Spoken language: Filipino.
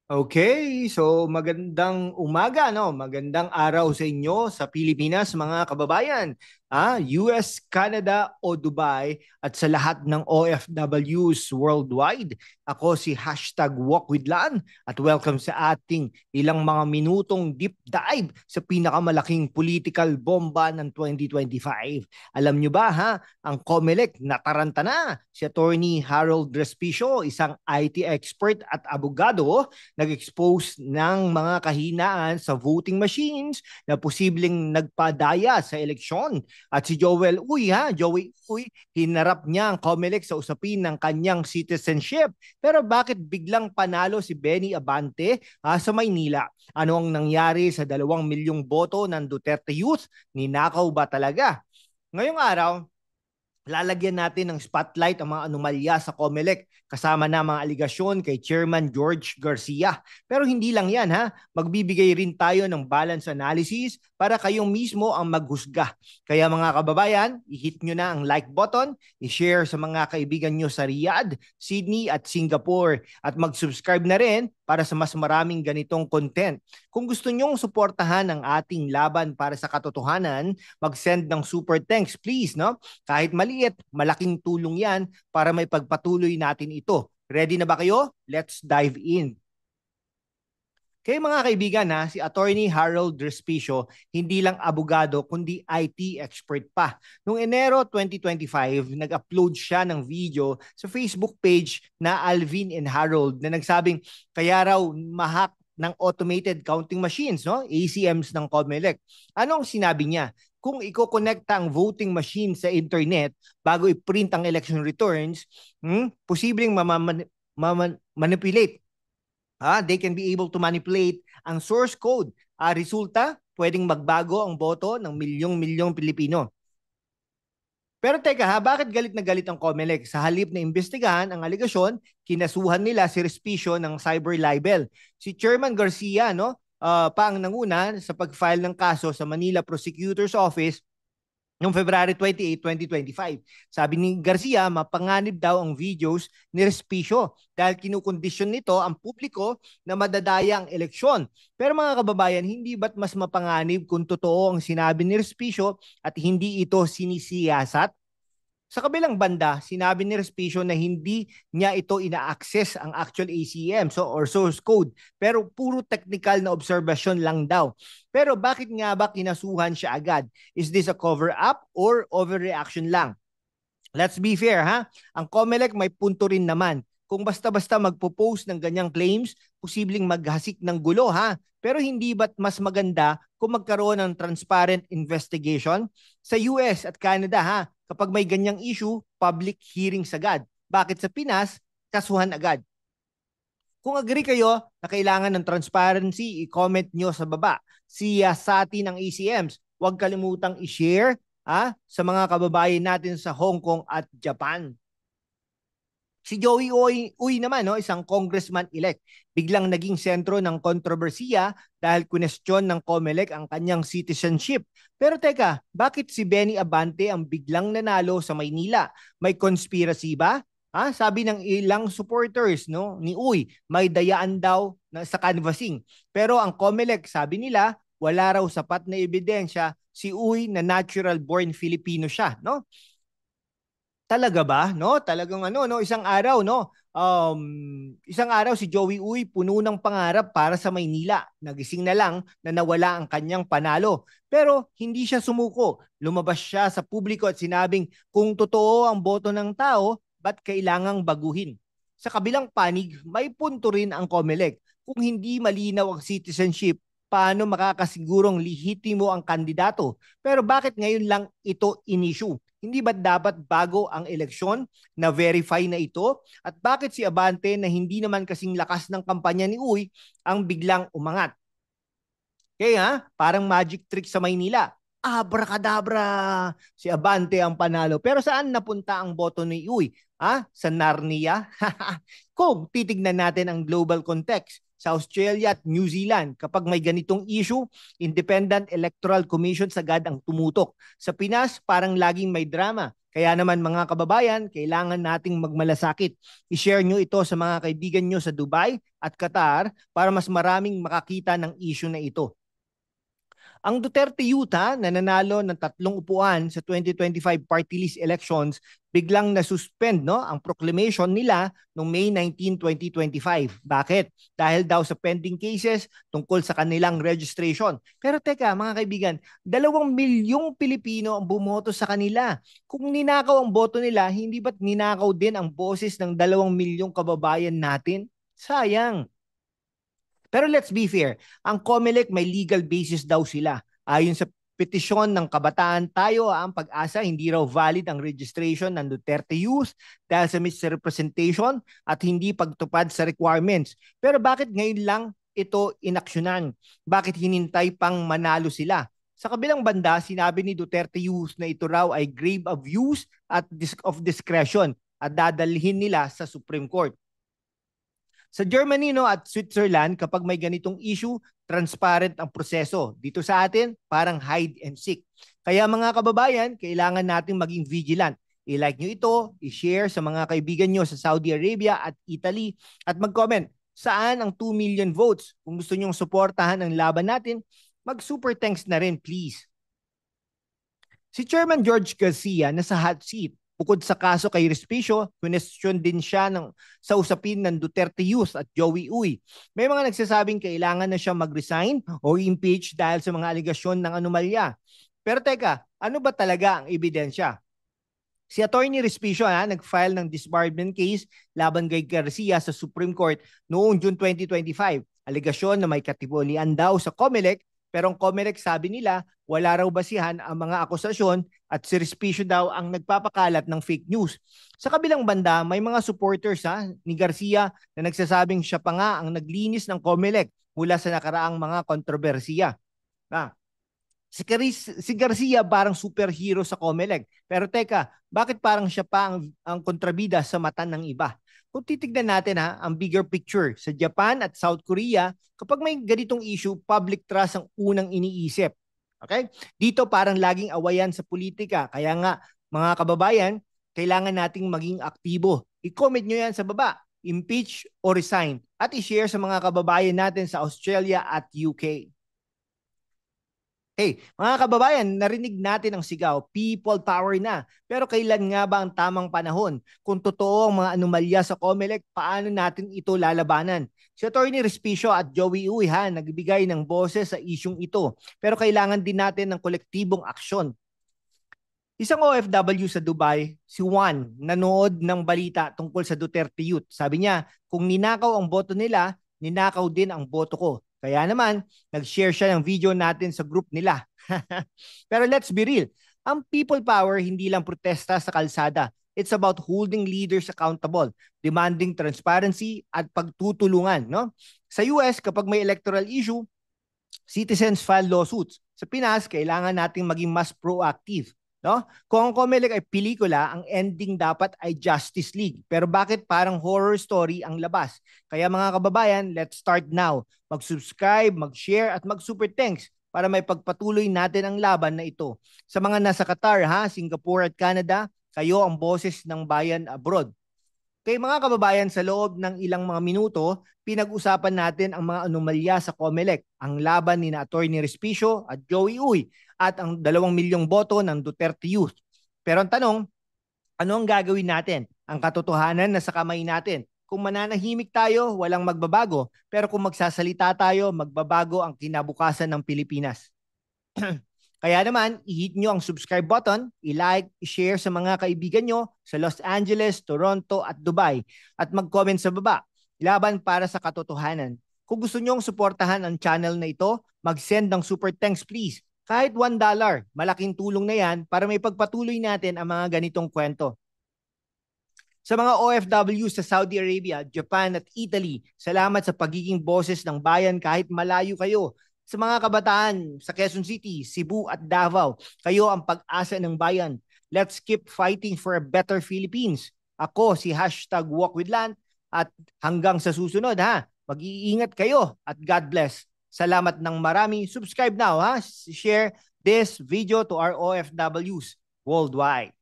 Okay, so magandang umaga, no? Magandang araw sa inyo sa Pilipinas, mga kababayan. US, Canada o Dubai at sa lahat ng OFWs worldwide. Ako si #WalkWithLan at welcome sa ating ilang mga minutong deep dive sa pinakamalaking political bomba ng 2025. Alam nyo ba ang COMELEC nataranta na si Attorney Harold Respicio, isang IT expert at abogado nag-expose ng mga kahinaan sa voting machines na posibleng nagpadaya sa eleksyon. At si Joey Uy, hinarap niya ang COMELEC sa usapin ng kanyang citizenship. Pero bakit biglang panalo si Benny Abante sa Maynila? Ano ang nangyari sa 2 milyong boto ng Duterte Youth? Ninakaw ba talaga? Ngayong araw, lalagyan natin ng spotlight ang mga anomalya sa COMELEC kasama na mga aligasyon kay Chairman George Garcia. Pero hindi lang yan magbibigay rin tayo ng balance analysis para kayong mismo ang maghusga. Kaya mga kababayan, i-hit nyo na ang like button, i-share sa mga kaibigan nyo sa Riyadh, Sydney at Singapore at mag-subscribe na rin para sa mas maraming ganitong content. Kung gusto nyong suportahan ang ating laban para sa katotohanan, mag-send ng super thanks please, no? Kahit maliit, malaking tulong yan para may pagpatuloy natin ito. Ready na ba kayo? Let's dive in. Kaya mga kaibigan si Attorney Harold Respicio, hindi lang abogado kundi IT expert pa. Noong Enero 2025, nag-upload siya ng video sa Facebook page na Alvin and Harold na nagsabing kaya raw mahak ng automated counting machines, no? ACMs ng COMELEC. Anong sinabi niya? Kung i-connect ang voting machine sa internet bago i-print ang election returns, posibleng manipulate. They can be able to manipulate ang source code. Resulta, pwedeng magbago ang boto ng milyong-milyong Pilipino. Pero teka bakit galit na galit ang COMELEC? Sa halip na imbestigahan ang aligasyon, kinasuhan nila si Respicio ng cyber libel. Si Chairman Garcia, pa ang nanguna sa pag-file ng kaso sa Manila Prosecutor's Office noong February 28, 2025. Sabi ni Garcia, mapanganib daw ang videos ni Respicio dahil kinukondisyon nito ang publiko na madadaya ang eleksyon. Pero mga kababayan, hindi ba't mas mapanganib kung totoo ang sinabi ni Respicio at hindi ito sinisiyasat? Sa kabilang banda, sinabi ni Respicio na hindi niya ito ina-access ang actual ACM or source code, pero puro technical na obserbasyon lang daw. Pero bakit nga ba kinasuhan siya agad? Is this a cover-up or overreaction lang? Let's be fair Ang COMELEC may punto rin naman. Kung basta-basta magpo-post ng ganyang claims, posibleng maghasik ng gulo Pero hindi ba't mas maganda kung magkaroon ng transparent investigation? Sa US at Canada kapag may ganyang issue, public hearings agad. Bakit sa Pinas, kasuhan agad? Kung agree kayo na kailangan ng transparency, i-comment nyo sa baba. Siyasatin ng ACMs. Huwag kalimutang i-share sa mga kababayan natin sa Hong Kong at Japan. Si Joey Uy naman, isang congressman-elect, biglang naging sentro ng kontrobersiya dahil kunestyon ng COMELEC ang kanyang citizenship. Pero teka, bakit si Benny Abante ang biglang nanalo sa Maynila? May conspiracy ba? Sabi ng ilang supporters ni Uy, may dayaan daw sa canvassing. Pero ang COMELEC, sabi nila, wala raw sapat na ebidensya si Uy na natural born Filipino siya, no? Talaga ba? Talagang isang araw, isang araw si Joey Uy puno ng pangarap para sa Maynila. Nagising na lang na nawala ang kanyang panalo. Pero hindi siya sumuko. Lumabas siya sa publiko at sinabing kung totoo ang boto ng tao, ba't kailangang baguhin? Sa kabilang panig, may punto rin ang COMELEC. Kung hindi malinaw ang citizenship, paano makakasigurong lehitimo ang kandidato? Pero bakit ngayon lang ito in-issue? Hindi ba dapat bago ang eleksyon na verify na ito? At bakit si Abante na hindi naman kasing lakas ng kampanya ni Uy ang biglang umangat? Kaya parang magic trick sa Maynila. Abracadabra! Si Abante ang panalo. Pero saan napunta ang boto ni Uy? Sa Narnia? Kung titignan natin ang global context, sa Australia at New Zealand. Kapag may ganitong issue, Independent Electoral Commission agad ang tumutok. Sa Pinas, parang laging may drama. Kaya naman mga kababayan, kailangan nating magmalasakit. I-share nyo ito sa mga kaibigan nyo sa Dubai at Qatar para mas maraming makakita ng issue na ito. Ang Duterte Youth na nanalo ng 3 upuan sa 2025 party list elections, biglang nasuspend ang proclamation nila noong May 19, 2025. Bakit? Dahil daw sa pending cases tungkol sa kanilang registration. Pero teka mga kaibigan, 2 milyong Pilipino ang bumoto sa kanila. Kung ninakaw ang boto nila, hindi ba't ninakaw din ang boses ng 2 milyong kababayan natin? Sayang. Pero let's be fair, ang COMELEC may legal basis daw sila. Ayon sa petisyon ng kabataan tayo, ang pag-asa hindi raw valid ang registration ng Duterte Youth dahil sa misrepresentation at hindi pagtupad sa requirements. Pero bakit ngayon lang ito inaksyonan? Bakit hinintay pang manalo sila? Sa kabilang banda, sinabi ni Duterte Youth na ito raw ay grave abuse at of discretion at dadalhin nila sa Supreme Court. Sa Germany at Switzerland, kapag may ganitong issue, transparent ang proseso. Dito sa atin, parang hide and seek. Kaya mga kababayan, kailangan nating maging vigilant. I-like nyo ito, i-share sa mga kaibigan nyo sa Saudi Arabia at Italy at mag-comment saan ang 2 million votes. Kung gusto nyong suportahan ang laban natin, mag-super thanks na rin please. Si Chairman George Garcia nasa hot seat. Bukod sa kaso kay Respicio, question din siya sa usapin ng Duterte Youth at Joey Uy. May mga nagsasabing kailangan na siya mag-resign o impeach dahil sa mga aligasyon ng anomalya. Pero teka, ano ba talaga ang ebidensya? Si Attorney Respicio nag-file ng disbarment case laban kay Garcia sa Supreme Court noong June 2025. Aligasyon na may katipulian daw sa COMELEC, pero ang COMELEC sabi nila wala raw basihan ang mga akusasyon at si Respicio daw ang nagpapakalat ng fake news. Sa kabilang banda, may mga supporters ni Garcia na nagsasabing siya pa nga ang naglinis ng COMELEC mula sa nakaraang mga kontrobersiya. Si Garcia parang superhero sa COMELEC. Pero teka, bakit parang siya pa ang kontrabida sa mata ng iba? Kung titignan natin ang bigger picture, sa Japan at South Korea, kapag may ganitong issue, public trust ang unang iniisip. Okay? Dito parang laging awayan sa politika. Kaya nga, mga kababayan, kailangan nating maging aktibo. I-comment nyo yan sa baba, impeach or resign, at i-share sa mga kababayan natin sa Australia at UK. Hey, mga kababayan, narinig natin ang sigaw, people power na. Pero kailan nga ba ang tamang panahon? Kung totoo ang mga anomalya sa COMELEC, paano natin ito lalabanan? Si Attorney Respicio at Joey Uy nagbigay ng boses sa isyung ito. Pero kailangan din natin ng kolektibong aksyon. Isang OFW sa Dubai, si Juan, nanood ng balita tungkol sa Duterte Youth. Sabi niya, kung ninakaw ang boto nila, ninakaw din ang boto ko. Kaya naman, nag-share siya ng video natin sa group nila. Pero let's be real, ang people power hindi lang protesta sa kalsada. It's about holding leaders accountable, demanding transparency at pagtutulungan. Sa US, kapag may electoral issue, citizens file lawsuits. Sa Pinas, kailangan nating maging mas proactive. Kung ang COMELEC ay pelikula, ang ending dapat ay Justice League. Pero bakit parang horror story ang labas? Kaya mga kababayan, let's start now. Mag-subscribe, mag-share at mag-super thanks para may pagpatuloy natin ang laban na ito. Sa mga nasa Qatar, Singapore at Canada, kayo ang boses ng bayan abroad. Kaya mga kababayan, sa loob ng ilang mga minuto, pinag-usapan natin ang mga anomalya sa COMELEC, ang laban ni Attorney Respicio at Joey Uy, at ang 2 milyong boto ng Duterte Youth. Pero ang tanong, ano ang gagawin natin? Ang katotohanan na sa kamay natin. Kung mananahimik tayo, walang magbabago. Pero kung magsasalita tayo, magbabago ang kinabukasan ng Pilipinas. Kaya naman, i-hit nyo ang subscribe button, i-like, i-share sa mga kaibigan nyo sa Los Angeles, Toronto at Dubai. At mag-comment sa baba, laban para sa katotohanan. Kung gusto nyo suportahan ang channel na ito, mag-send ng super thanks please. Kahit $1, malaking tulong na yan para may pagpatuloy natin ang mga ganitong kwento. Sa mga OFW sa Saudi Arabia, Japan at Italy, salamat sa pagiging boses ng bayan kahit malayo kayo. Sa mga kabataan sa Quezon City, Cebu at Davao, kayo ang pag-asa ng bayan. Let's keep fighting for a better Philippines. Ako si #WalkWithLan at hanggang sa susunod Mag-iingat kayo at God bless. Salamat ng marami. Subscribe now, ha? Share this video to our OFWs worldwide.